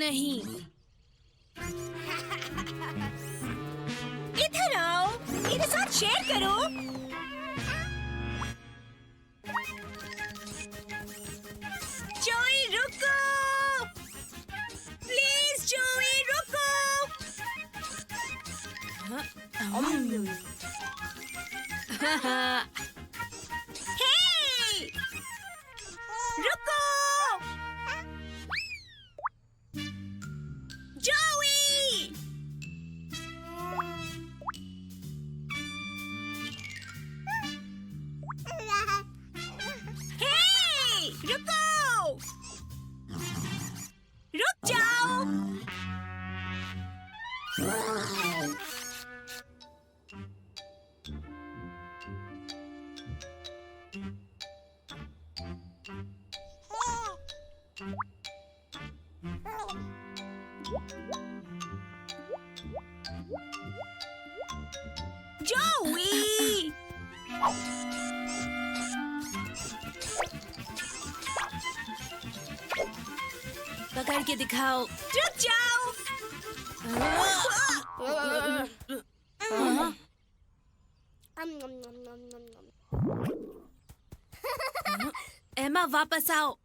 नहीं। इधर आओ, मेरे साथ शेयर करो। जोई रुको, प्लीज जोई रुको। हे, रुको। जोई, हे, रुको, रुक जाओ। जोई, पकड़ के दिखाओ। रुक जाओ। एमा वापस आओ।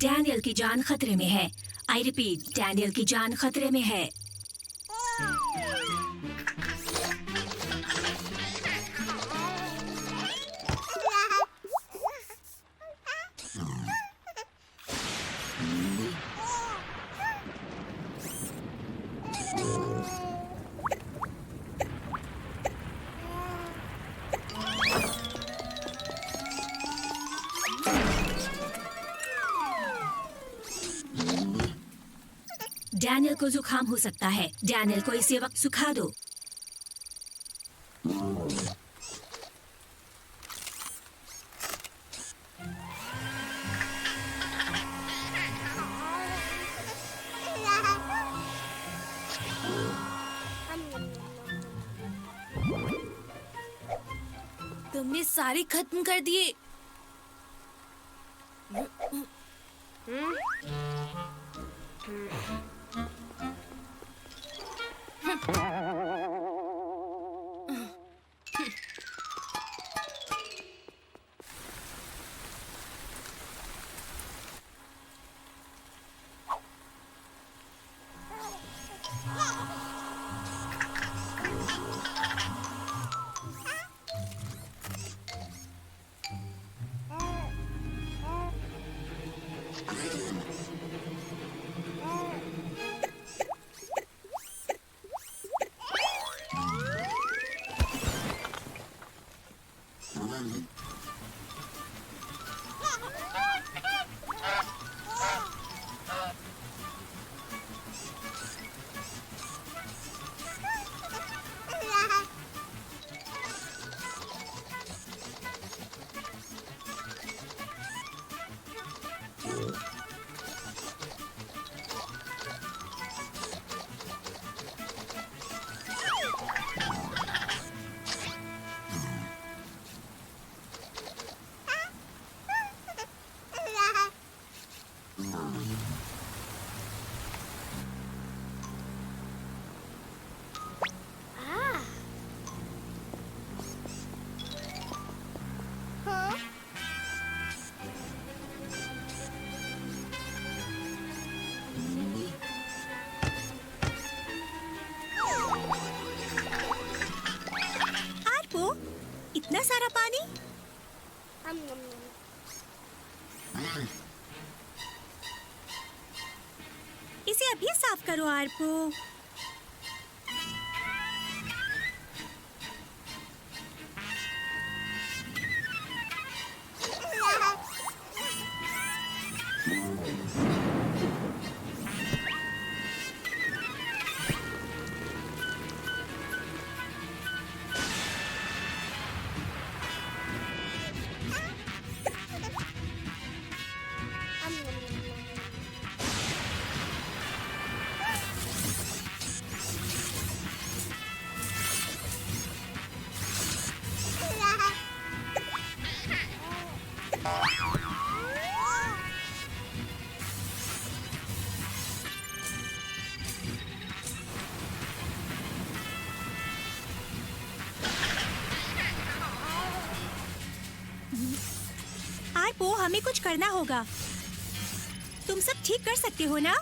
डैनियल की जान खतरे में है। आई रिपीट, डैनियल की जान खतरे में है। डैनियल को जुकाम हो सकता है। डैनियल को इसी वक्त सुखा दो। तुमने सारे खत्म कर दिए। इतना सारा पानी? इसे अभी साफ करो आरपू। आरपू, हमें कुछ करना होगा। तुम सब ठीक कर सकते हो ना?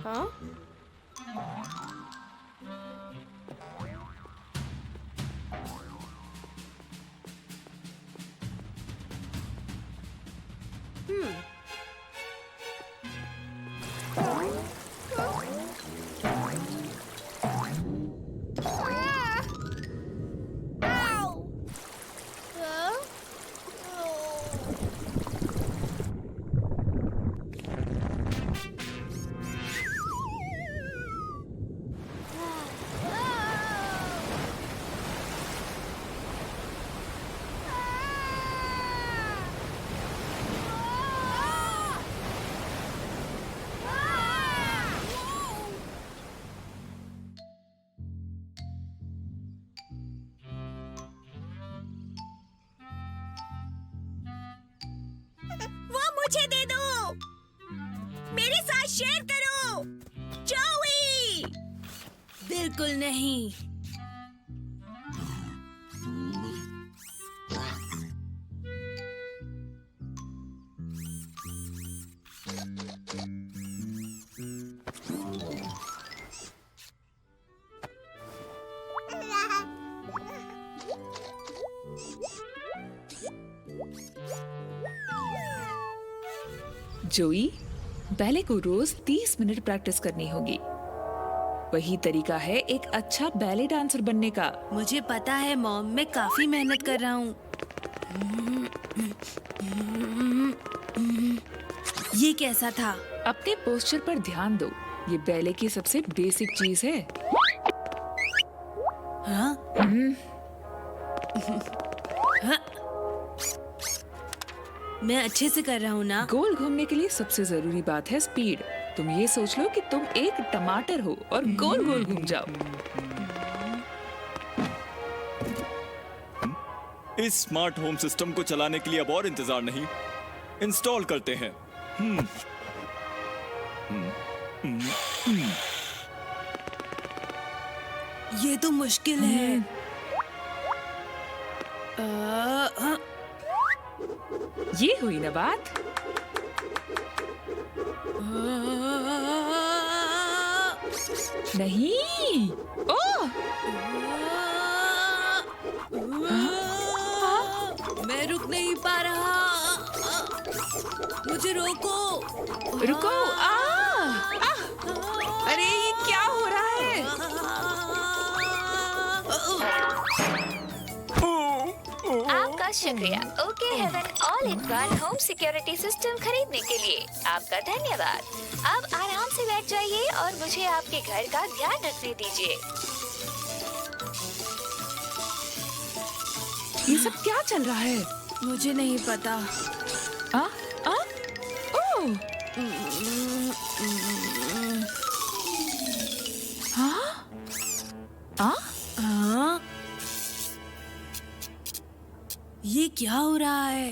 हाँ? मुझे दे दो, मेरे साथ शेयर करो। जोई! बिल्कुल नहीं। जोई, बैले को रोज 30 मिनट प्रैक्टिस करनी होगी। वही तरीका है एक अच्छा बैले डांसर बनने का। मुझे पता है मॉम, मैं काफी मेहनत कर रहा हूँ। ये कैसा था? अपने पोस्चर पर ध्यान दो, ये बैले की सबसे बेसिक चीज है। मैं अच्छे से कर रहा हूँ ना। गोल घूमने के लिए सबसे जरूरी बात है स्पीड। तुम ये सोच लो कि तुम एक टमाटर हो और गोल गोल घूम जाओ। इस स्मार्ट होम सिस्टम को चलाने के लिए अब और इंतजार नहीं, इंस्टॉल करते हैं। ये तो मुश्किल है। ये हुई ना बात। नहीं। ओह, मैं रुक नहीं पा रहा। मुझे रोको। रुको। अरे ये क्या हो रहा है? आपका शुक्रिया okay Haven all in one home security system खरीदने के लिए आपका धन्यवाद। अब आराम से बैठ जाइए और मुझे आपके घर का ध्यान रखने दीजिए। ये सब क्या चल रहा है? मुझे नहीं पता। ओह, ये क्या हो रहा है?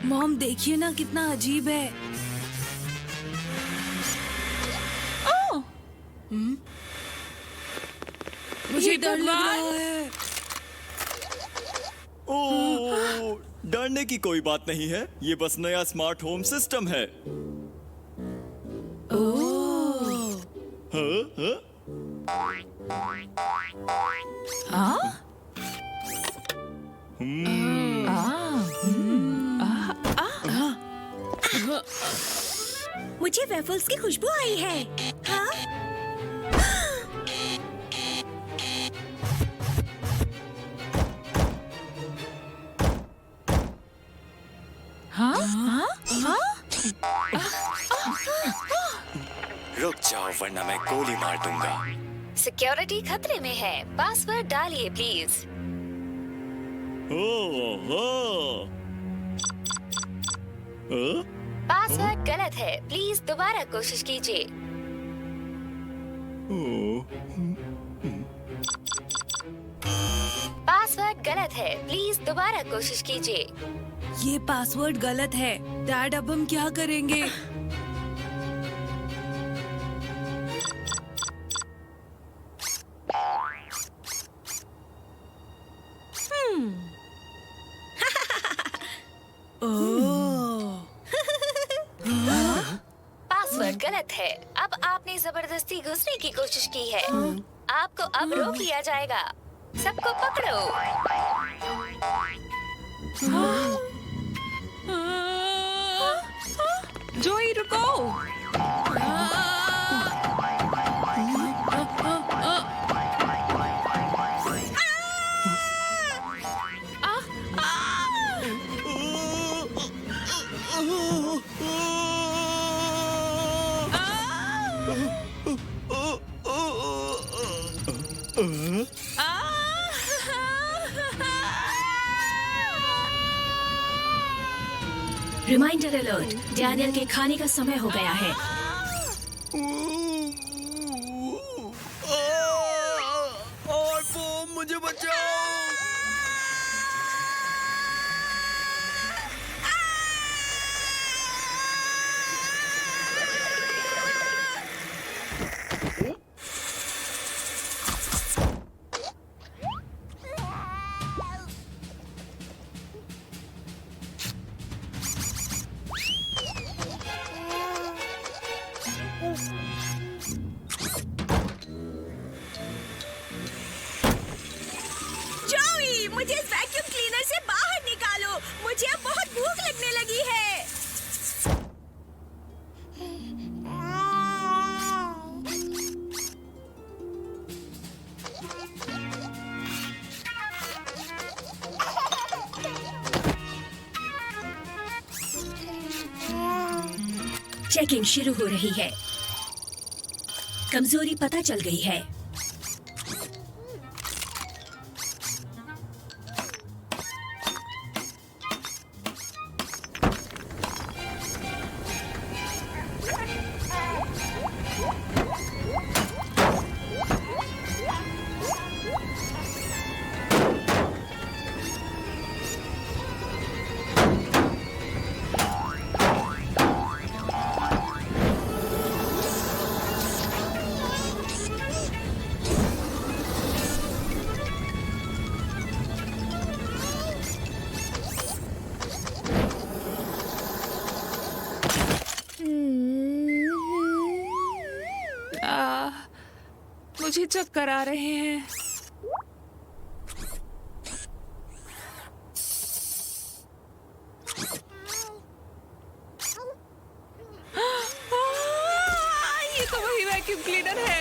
मॉम देखिए ना कितना अजीब है। मुझे डर लग रहा है। ओह, डरने की कोई बात नहीं है, ये बस नया स्मार्ट होम सिस्टम है। मुझे वेफल्स की खुशबू आई है। हाँ? रुक जाओ वरना मैं गोली मार दूंगा। सिक्योरिटी खतरे में है, पासवर्ड डालिए प्लीज। पासवर्ड गलत है, प्लीज दोबारा कोशिश कीजिए। पासवर्ड गलत है, प्लीज दोबारा कोशिश कीजिए। ये पासवर्ड गलत है। डैड अब हम क्या करेंगे? पासवर्ड गलत है। अब आपने जबरदस्ती घुसने की कोशिश की है। आपको अब रोक लिया जाएगा। सबको पकड़ो। जोई रुको। रिमाइंडर अलर्ट, डैनियल के खाने का समय हो गया है। और वो मुझे बचाओ। मुझे इस वैक्यूम क्लीनर से बाहर निकालो। मुझे अब बहुत भूख लगने लगी है। चेकिंग शुरू हो रही है। कमजोरी पता चल गई है। मुझे चक्कर आ रहे हैं। ये तो वही वैक्यूम क्लीनर है।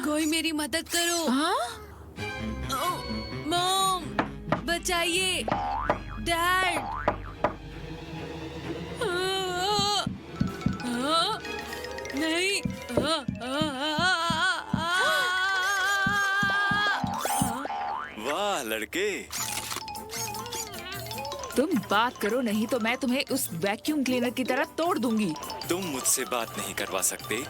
कोई मेरी मदद करो। मॉम, बचाइए। डैड। नहीं। वाह लड़के, तुम बात करो, नहीं तो मैं तुम्हें उस वैक्यूम क्लीनर की तरह तोड़ दूंगी। तुम मुझसे बात नहीं करवा सकते।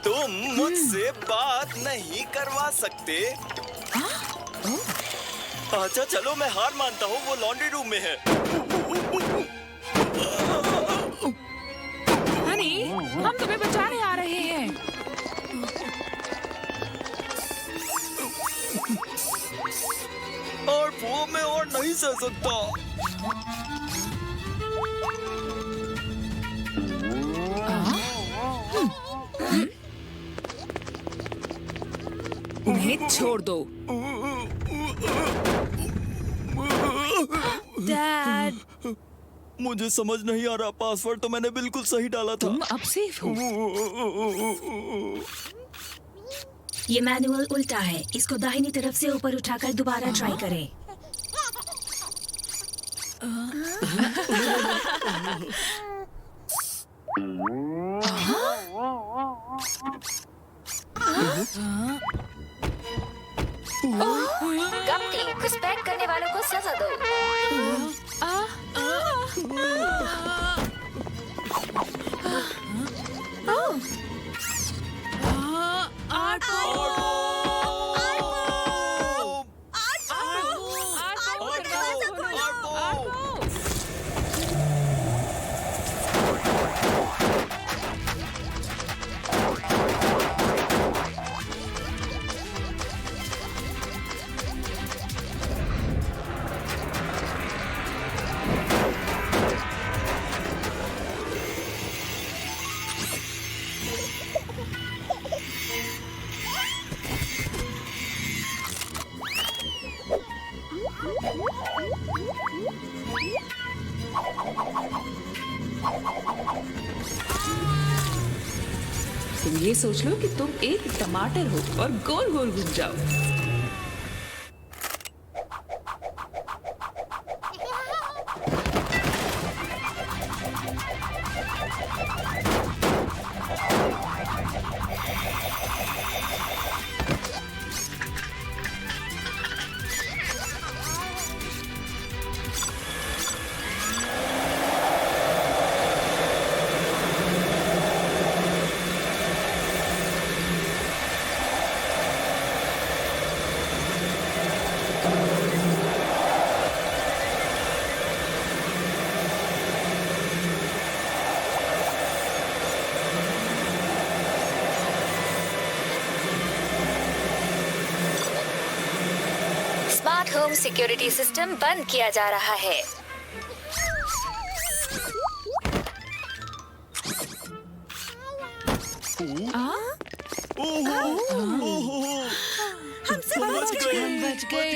तुम मुझसे बात नहीं करवा सकते। अच्छा चलो, मैं हार मानता हूँ, वो लॉन्ड्री रूम में है। हनी, हम तुम्हें बचाने आ रहे हैं। और वो मैं और नहीं सह सकता। उन्हें छोड़ दो। डैड। मुझे समझ नहीं आ रहा, पासवर्ड तो मैंने बिल्कुल सही डाला था। तुम अब सेफ हो। ये मैनुअल उल्टा है, इसको दाहिनी तरफ से ऊपर उठाकर दोबारा ट्राई करें। कप्टी, घुसपैठ करने वालों को सजा दो। तुम ये सोच लो कि तुम एक टमाटर हो और गोल गोल घूम जाओ। स्मार्ट होम सिक्योरिटी सिस्टम बंद किया जा रहा है। हम सब बच गए। बच गए।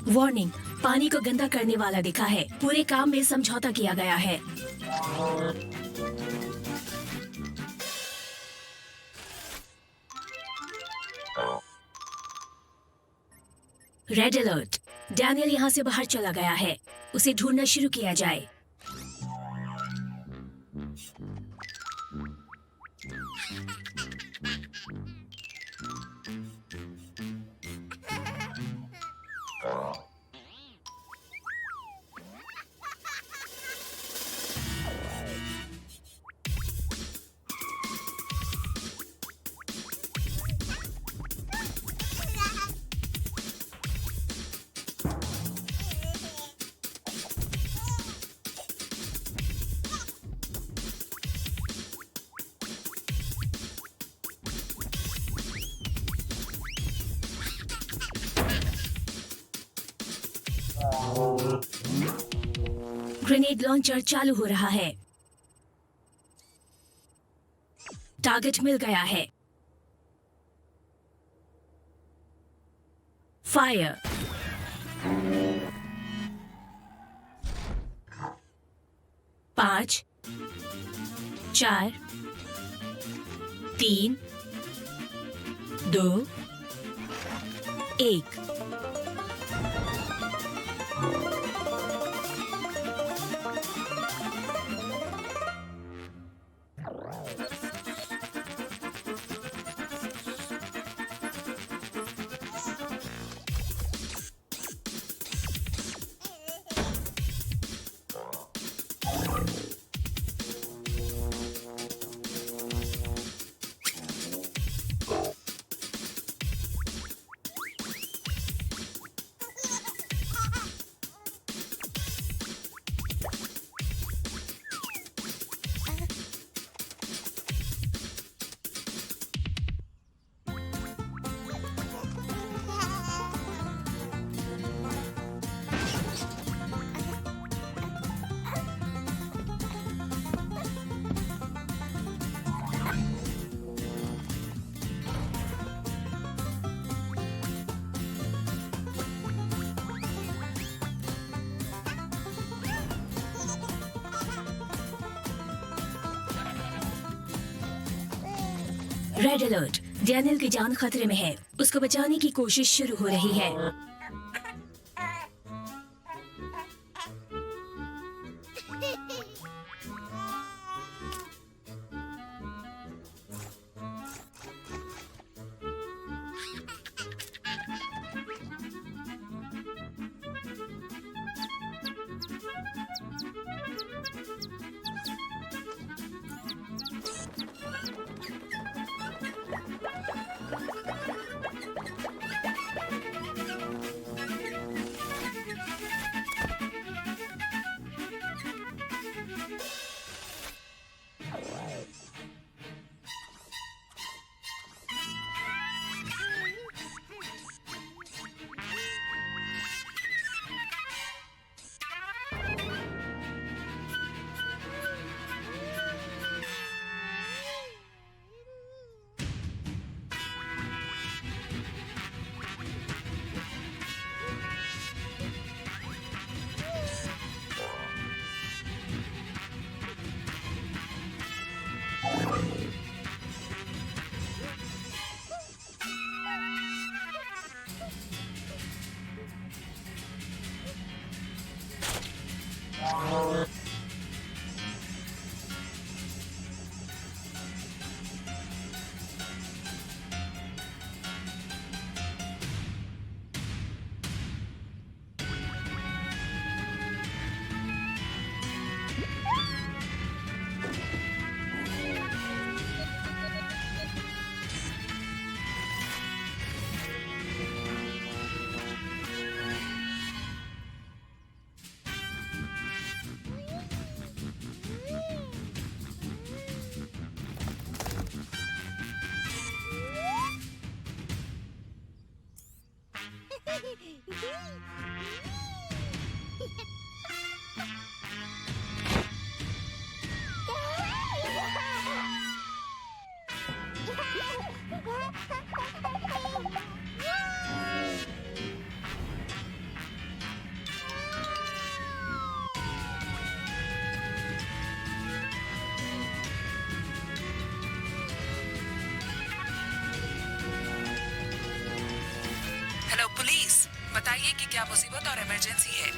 वार्निंग, पानी को गंदा करने वाला दिखा है। पूरे काम में समझौता किया गया है। रेड अलर्ट, डैनियल यहाँ से बाहर चला गया है। उसे ढूंढना शुरू किया जाए। ग्रेनेड लॉन्चर चालू हो रहा है। टारगेट मिल गया है। फायर। पांच, 4, 3, 2, 1। रेड अलर्ट, डैनियल की जान खतरे में है। उसको बचाने की कोशिश शुरू हो रही है। हेलो पुलिस, बताइए कि क्या मुसीबत और इमरजेंसी है।